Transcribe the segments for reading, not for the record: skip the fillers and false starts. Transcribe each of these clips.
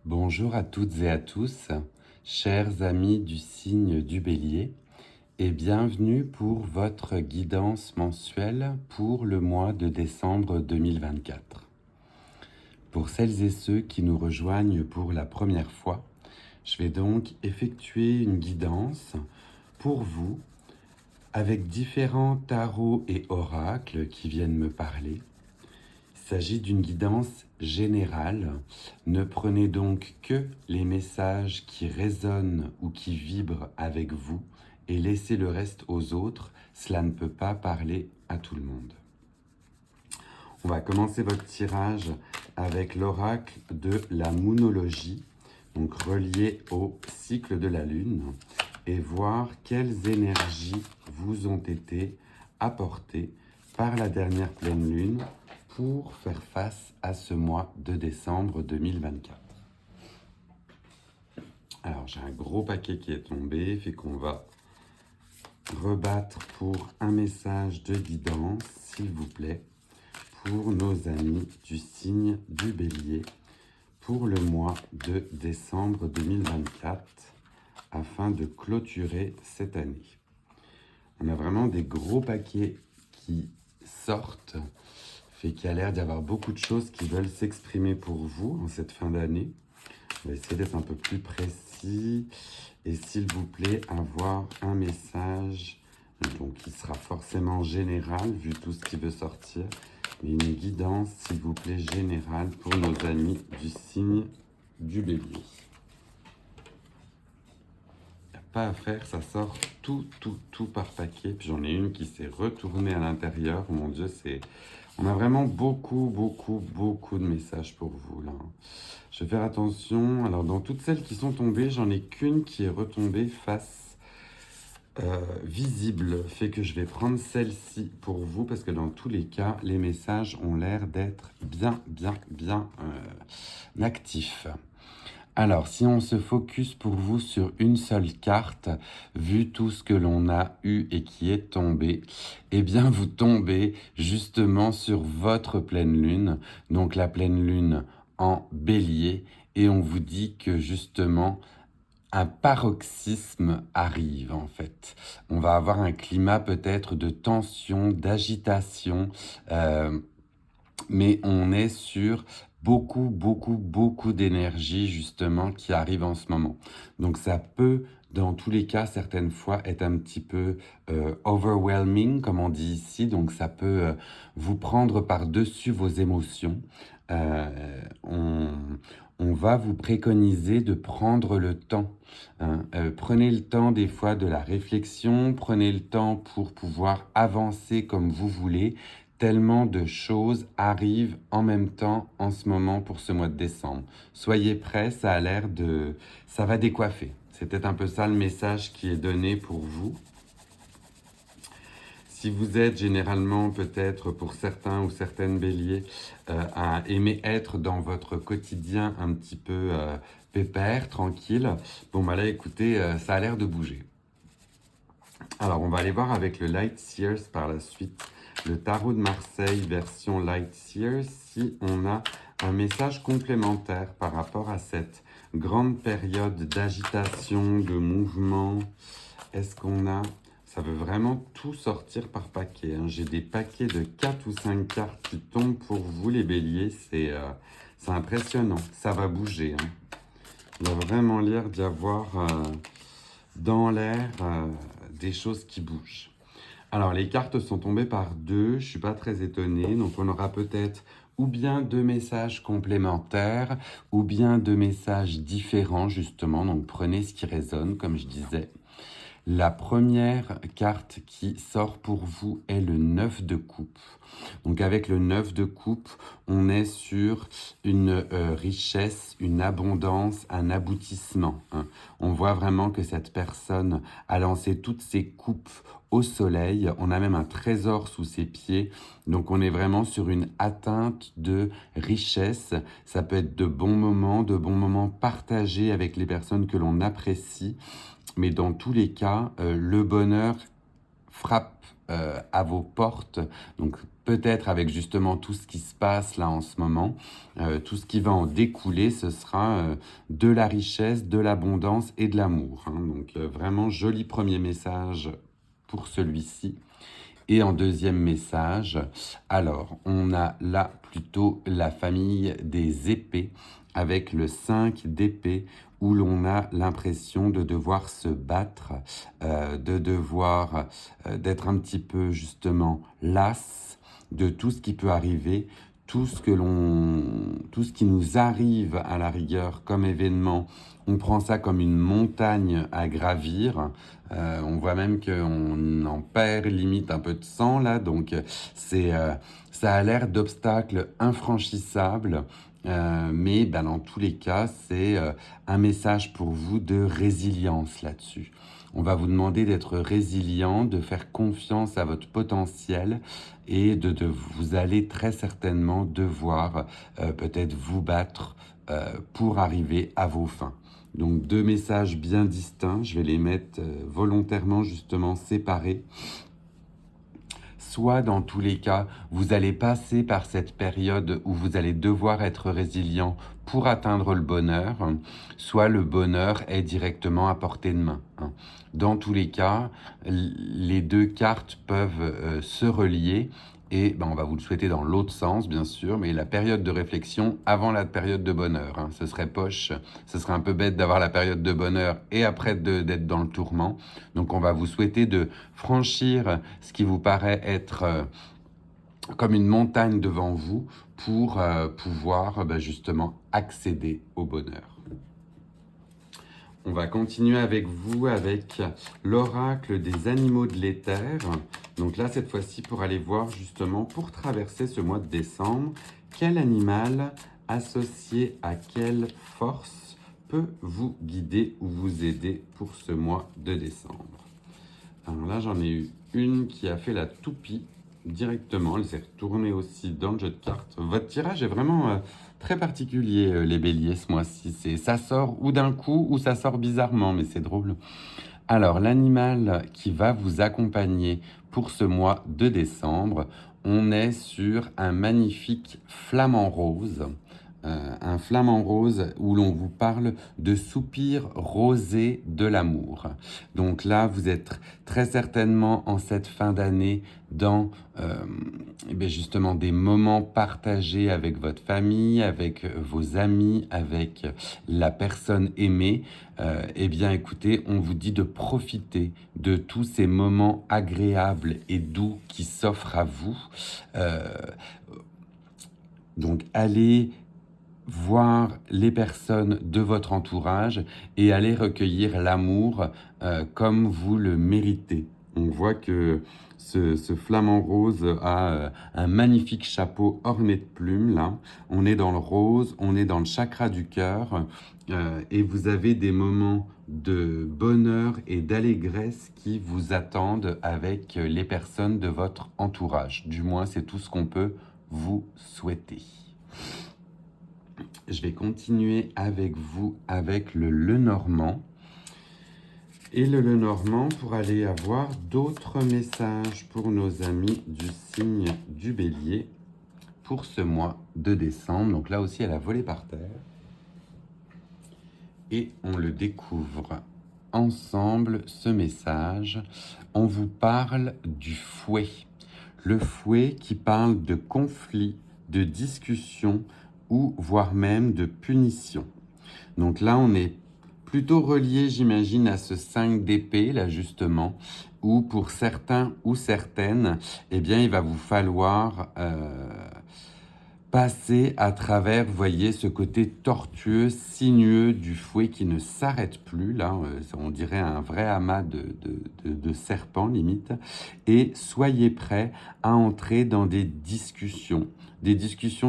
Bonjour à toutes et à tous, chers amis du signe du Bélier, et bienvenue pour votre guidance mensuelle pour le mois de décembre 2024. Pour celles et ceux qui nous rejoignent pour la première fois, je vais donc effectuer une guidance pour vous avec différents tarots et oracles qui viennent me parler. Il s'agit d'une guidance générale. Ne prenez donc que les messages qui résonnent ou qui vibrent avec vous et laissez le reste aux autres. Cela ne peut pas parler à tout le monde. On va commencer votre tirage avec l'oracle de la moonologie, donc relié au cycle de la lune, et voir quelles énergies vous ont été apportées par la dernière pleine lune pour faire face à ce mois de décembre 2024. Alors, j'ai un gros paquet qui est tombé, fait qu'on va rebattre pour un message de guidance, s'il vous plaît, pour nos amis du signe du Bélier, pour le mois de décembre 2024, afin de clôturer cette année. On a vraiment des gros paquets qui sortent, fait qu'il y a l'air d'y avoir beaucoup de choses qui veulent s'exprimer pour vous en cette fin d'année. On va essayer d'être un peu plus précis et s'il vous plaît, avoir un message donc qui sera forcément général vu tout ce qui veut sortir, mais une guidance, s'il vous plaît, générale pour nos amis du signe du Bélier. Pas à faire, ça sort tout par paquet. Puis j'en ai une qui s'est retournée à l'intérieur. Oh mon Dieu, on a vraiment beaucoup de messages pour vous là. Je vais faire attention. Alors dans toutes celles qui sont tombées, j'en ai qu'une qui est retombée face visible. Fait que je vais prendre celle-ci pour vous parce que dans tous les cas, les messages ont l'air d'être bien actifs. Alors, si on se focus pour vous sur une seule carte, vu tout ce que l'on a eu et qui est tombé, eh bien, vous tombez justement sur votre pleine lune, donc la pleine lune en Bélier, et on vous dit que justement, un paroxysme arrive en fait. On va avoir un climat peut-être de tension, d'agitation, mais on est sur beaucoup d'énergie justement qui arrive en ce moment. Donc ça peut, dans tous les cas, certaines fois être un petit peu overwhelming, comme on dit ici. Donc ça peut vous prendre par-dessus vos émotions. On va vous préconiser de prendre le temps. Prenez le temps des fois de la réflexion, prenez le temps pour pouvoir avancer comme vous voulez. Tellement de choses arrivent en même temps en ce moment pour ce mois de décembre. Soyez prêts, ça a l'air de... ça va décoiffer. C'est peut-être un peu ça le message qui est donné pour vous. Si vous êtes généralement peut-être pour certains ou certaines béliers à aimer être dans votre quotidien un petit peu pépère, tranquille, bon bah là écoutez, ça a l'air de bouger. Alors on va aller voir avec le Light Seers par la suite. Le tarot de Marseille version Light Seers, si on a un message complémentaire par rapport à cette grande période d'agitation, de mouvement. Est-ce qu'on a... Ça veut vraiment tout sortir par paquet. Hein. J'ai des paquets de 4 ou 5 cartes qui tombent pour vous les béliers. C'est impressionnant. Ça va bouger. Hein. Il va vraiment l'air d'y avoir dans l'air des choses qui bougent. Alors, les cartes sont tombées par deux, je ne suis pas très étonné. Donc, on aura peut-être ou bien deux messages complémentaires, ou bien deux messages différents, justement. Donc, prenez ce qui résonne, comme je disais. La première carte qui sort pour vous est le 9 de coupe. Donc avec le 9 de coupe, on est sur une richesse, une abondance, un aboutissement. Hein. On voit vraiment que cette personne a lancé toutes ses coupes au soleil. On a même un trésor sous ses pieds. Donc on est vraiment sur une atteinte de richesse. Ça peut être de bons moments partagés avec les personnes que l'on apprécie. Mais dans tous les cas, le bonheur frappe à vos portes. Donc peut-être avec justement tout ce qui se passe là en ce moment, tout ce qui va en découler, ce sera de la richesse, de l'abondance et de l'amour, hein. Donc vraiment joli premier message pour celui-ci. Et en deuxième message, alors on a là plutôt la famille des épées avec le 5 d'épée où l'on a l'impression de devoir se battre, d'être un petit peu justement las de tout ce qui peut arriver, tout ce qui nous arrive à la rigueur comme événement, on prend ça comme une montagne à gravir. On voit même qu'on en perd limite un peu de sang là, donc ça a l'air d'obstacles infranchissables. Mais ben, dans tous les cas, c'est un message pour vous de résilience là-dessus. On va vous demander d'être résilient, de faire confiance à votre potentiel et vous allez très certainement devoir peut-être vous battre pour arriver à vos fins. Donc deux messages bien distincts, je vais les mettre volontairement justement séparés. Soit dans tous les cas, vous allez passer par cette période où vous allez devoir être résilient pour atteindre le bonheur, soit le bonheur est directement à portée de main, hein. Dans tous les cas, les deux cartes peuvent se relier et ben, on va vous le souhaiter dans l'autre sens, bien sûr, mais la période de réflexion avant la période de bonheur, hein. Ce serait poche, ce serait un peu bête d'avoir la période de bonheur et après d'être dans le tourment. Donc on va vous souhaiter de franchir ce qui vous paraît être comme une montagne devant vous pour pouvoir justement accéder au bonheur. On va continuer avec vous avec l'oracle des animaux de l'éther. Donc là, cette fois-ci, pour aller voir justement, pour traverser ce mois de décembre, quel animal associé à quelle force peut vous guider ou vous aider pour ce mois de décembre. Alors là, j'en ai eu une qui a fait la toupie directement. Elle s'est retournée aussi dans le jeu de cartes. Votre tirage est vraiment très particulier, les béliers, ce mois-ci. Ça sort ou d'un coup ou ça sort bizarrement, mais c'est drôle. Alors, l'animal qui va vous accompagner pour ce mois de décembre, on est sur un magnifique flamant rose. Un flamant rose où l'on vous parle de soupir rosé de l'amour. Donc là, vous êtes très certainement en cette fin d'année dans justement des moments partagés avec votre famille, avec vos amis, avec la personne aimée. Eh bien, écoutez, on vous dit de profiter de tous ces moments agréables et doux qui s'offrent à vous. Donc, allez voir les personnes de votre entourage et aller recueillir l'amour comme vous le méritez. On voit que ce flamant rose a un magnifique chapeau orné de plumes, là. On est dans le rose, on est dans le chakra du cœur et vous avez des moments de bonheur et d'allégresse qui vous attendent avec les personnes de votre entourage. Du moins, c'est tout ce qu'on peut vous souhaiter. Je vais continuer avec vous avec le Lenormand. Et le Lenormand pour aller avoir d'autres messages pour nos amis du signe du Bélier pour ce mois de décembre. Donc là aussi, elle a volé par terre. Et on le découvre ensemble, ce message. On vous parle du fouet. Le fouet qui parle de conflit, de discussion, ou voire même de punition. Donc là, on est plutôt relié, j'imagine, à ce 5 d'épée, là justement, où pour certains ou certaines, eh bien, il va vous falloir passer à travers, vous voyez, ce côté tortueux, sinueux du fouet qui ne s'arrête plus. Là, on dirait un vrai amas de serpents, limite. Et soyez prêts à entrer dans des discussions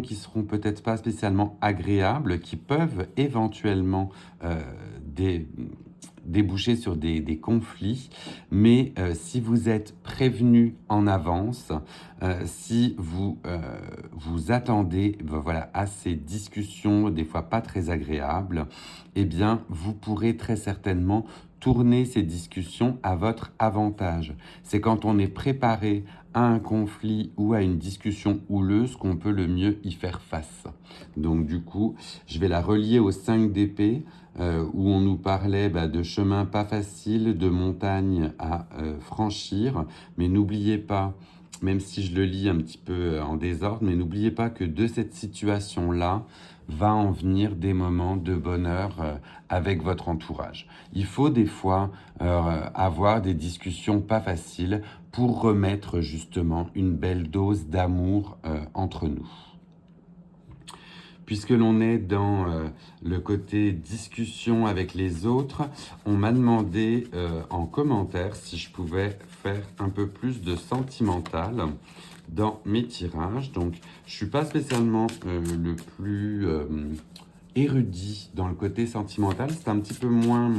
qui seront peut-être pas spécialement agréables, qui peuvent éventuellement déboucher sur des conflits, mais si vous êtes prévenu en avance, si vous vous attendez voilà, à ces discussions, des fois pas très agréables, eh bien, vous pourrez très certainement tourner ces discussions à votre avantage. C'est quand on est préparé à un conflit ou à une discussion houleuse qu'on peut le mieux y faire face. Donc du coup, je vais la relier aux 5 d'épée, où on nous parlait de chemins pas faciles, de montagnes à franchir. Mais n'oubliez pas, même si je le lis un petit peu en désordre, mais n'oubliez pas que de cette situation-là, va en venir des moments de bonheur avec votre entourage. Il faut des fois avoir des discussions pas faciles pour remettre justement une belle dose d'amour entre nous. Puisque l'on est dans le côté discussion avec les autres, on m'a demandé en commentaire si je pouvais faire un peu plus de sentimental dans mes tirages. Donc, je ne suis pas spécialement le plus érudit dans le côté sentimental. C'est un petit peu moins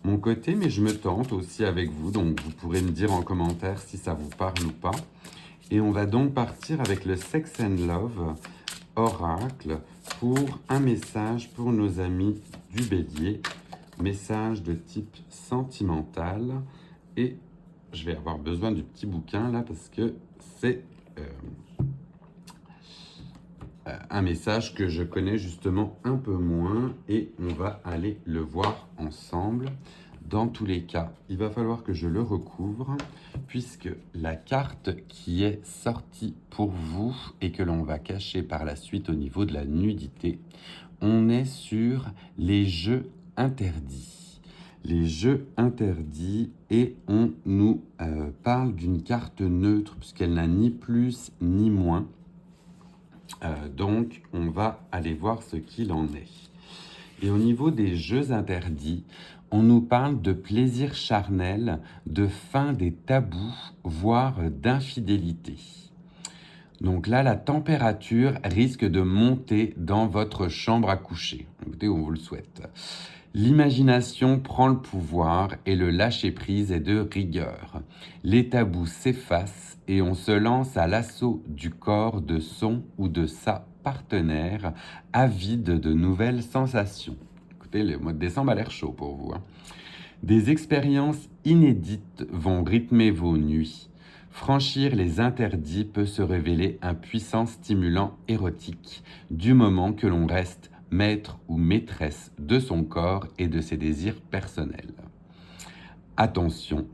mon côté, mais je me tente aussi avec vous. Donc, vous pourrez me dire en commentaire si ça vous parle ou pas. Et on va donc partir avec le Sex and Love Oracle pour un message pour nos amis du Bélier. Message de type sentimental. Et je vais avoir besoin du petit bouquin là parce que c'est un message que je connais justement un peu moins et on va aller le voir ensemble. Dans tous les cas, il va falloir que je le recouvre puisque la carte qui est sortie pour vous et que l'on va cacher par la suite au niveau de la nudité, on est sur les jeux interdits. Les jeux interdits et on nous parle d'une carte neutre puisqu'elle n'a ni plus ni moins. Donc, on va aller voir ce qu'il en est. Et au niveau des jeux interdits, on nous parle de plaisir charnel, de fin des tabous, voire d'infidélité. Donc là, la température risque de monter dans votre chambre à coucher. Écoutez, on vous le souhaite. L'imagination prend le pouvoir et le lâcher-prise est de rigueur. Les tabous s'effacent et on se lance à l'assaut du corps de son ou de sa partenaire, avide de nouvelles sensations. Écoutez, le mois de décembre a l'air chaud pour vous. Des expériences inédites vont rythmer vos nuits. Franchir les interdits peut se révéler un puissant stimulant érotique, du moment que l'on reste maître ou maîtresse de son corps et de ses désirs personnels. Attention,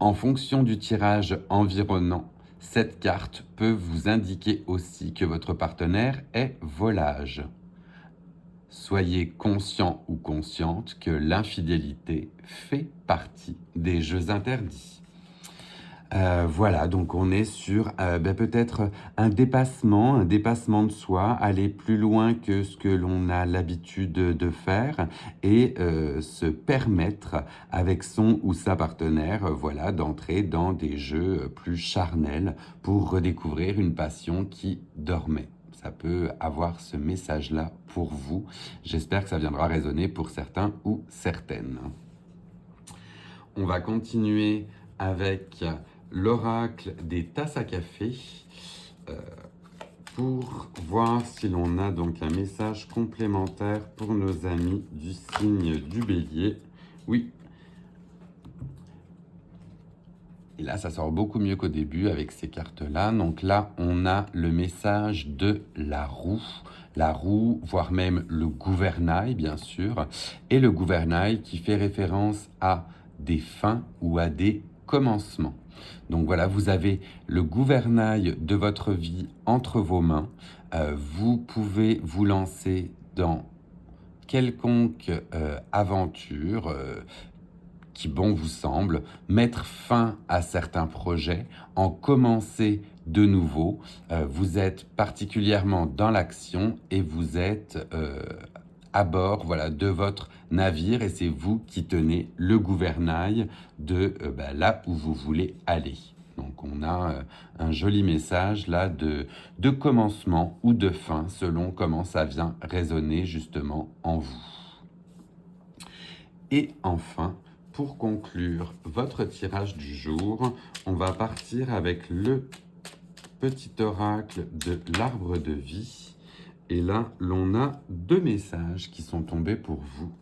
en fonction du tirage environnant, cette carte peut vous indiquer aussi que votre partenaire est volage. Soyez conscient ou consciente que l'infidélité fait partie des jeux interdits. Voilà, donc on est sur peut-être un dépassement de soi, aller plus loin que ce que l'on a l'habitude de faire et se permettre avec son ou sa partenaire voilà, d'entrer dans des jeux plus charnels pour redécouvrir une passion qui dormait. Ça peut avoir ce message-là pour vous. J'espère que ça viendra résonner pour certains ou certaines. On va continuer avec l'oracle des tasses à café pour voir si l'on a donc un message complémentaire pour nos amis du signe du Bélier. Oui. Et là, ça sort beaucoup mieux qu'au début avec ces cartes-là. Donc là, on a le message de la roue, voire même le gouvernail, bien sûr. Et le gouvernail qui fait référence à des fins ou à des commencements. Donc voilà, vous avez le gouvernail de votre vie entre vos mains. Vous pouvez vous lancer dans quelconque aventure qui bon vous semble, mettre fin à certains projets, en commencer de nouveau. Vous êtes particulièrement dans l'action et vous êtes à bord voilà, de votre navire et c'est vous qui tenez le gouvernail de là où vous voulez aller. Donc on a un joli message là de commencement ou de fin selon comment ça vient résonner justement en vous. Et enfin, pour conclure votre tirage du jour, on va partir avec le petit oracle de l'arbre de vie. Et là, l'on a 2 messages qui sont tombés pour vous.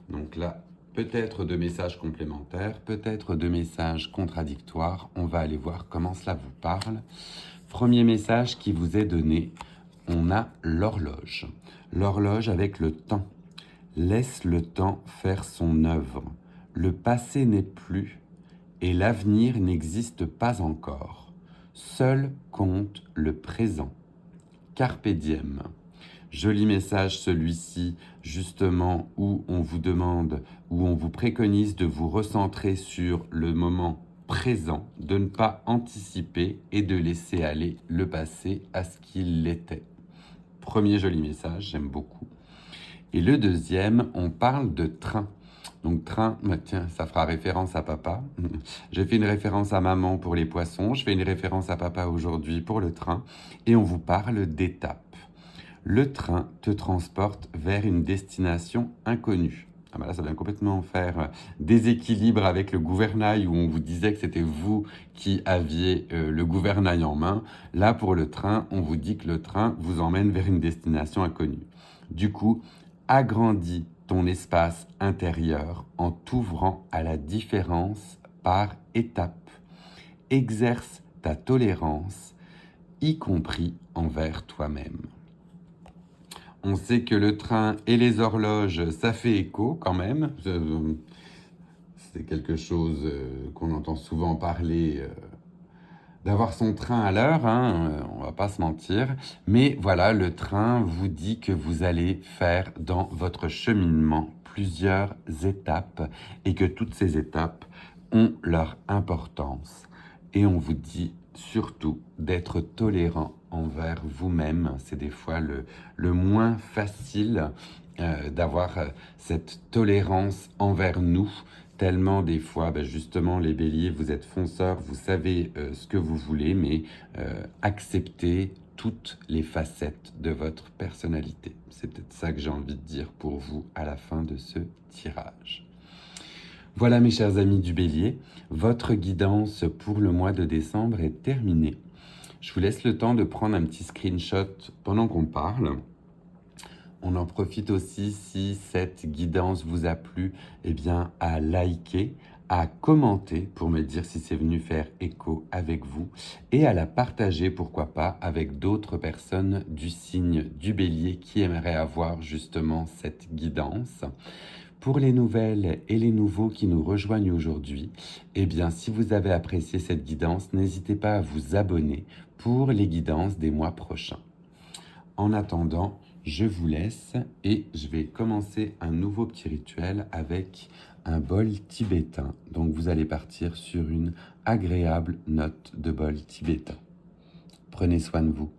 Donc là, peut-être de messages complémentaires, peut-être de messages contradictoires. On va aller voir comment cela vous parle. Premier message qui vous est donné, on a l'horloge. L'horloge avec le temps. Laisse le temps faire son œuvre. Le passé n'est plus et l'avenir n'existe pas encore. Seul compte le présent. Carpe diem. Joli message celui-ci, justement, où on vous demande, où on vous préconise de vous recentrer sur le moment présent, de ne pas anticiper et de laisser aller le passé à ce qu'il était. Premier joli message, j'aime beaucoup. Et le deuxième, on parle de train. Donc train, bah tiens, ça fera référence à papa. J'ai fait une référence à maman pour les poissons, je fais une référence à papa aujourd'hui pour le train. Et on vous parle d'étapes. Le train te transporte vers une destination inconnue. Ah ben là, ça vient complètement faire déséquilibre avec le gouvernail où on vous disait que c'était vous qui aviez le gouvernail en main. Là, pour le train, on vous dit que le train vous emmène vers une destination inconnue. Du coup, agrandis ton espace intérieur en t'ouvrant à la différence par étapes. Exerce ta tolérance, y compris envers toi-même. On sait que le train et les horloges, ça fait écho quand même. C'est quelque chose qu'on entend souvent parler, d'avoir son train à l'heure, hein, on va pas se mentir. Mais voilà, le train vous dit que vous allez faire dans votre cheminement plusieurs étapes et que toutes ces étapes ont leur importance. Et on vous dit surtout d'être tolérant envers vous-même. C'est des fois le moins facile d'avoir cette tolérance envers nous. Tellement des fois, justement, les béliers, vous êtes fonceurs, vous savez ce que vous voulez, mais acceptez toutes les facettes de votre personnalité. C'est peut-être ça que j'ai envie de dire pour vous à la fin de ce tirage. Voilà mes chers amis du bélier, votre guidance pour le mois de décembre est terminée. Je vous laisse le temps de prendre un petit screenshot pendant qu'on parle. On en profite aussi, si cette guidance vous a plu, eh bien, à liker, à commenter pour me dire si c'est venu faire écho avec vous et à la partager, pourquoi pas, avec d'autres personnes du signe du bélier qui aimeraient avoir justement cette guidance. Pour les nouvelles et les nouveaux qui nous rejoignent aujourd'hui, eh bien, si vous avez apprécié cette guidance, n'hésitez pas à vous abonner pour les guidances des mois prochains. En attendant, je vous laisse et je vais commencer un nouveau petit rituel avec un bol tibétain. Donc vous allez partir sur une agréable note de bol tibétain. Prenez soin de vous.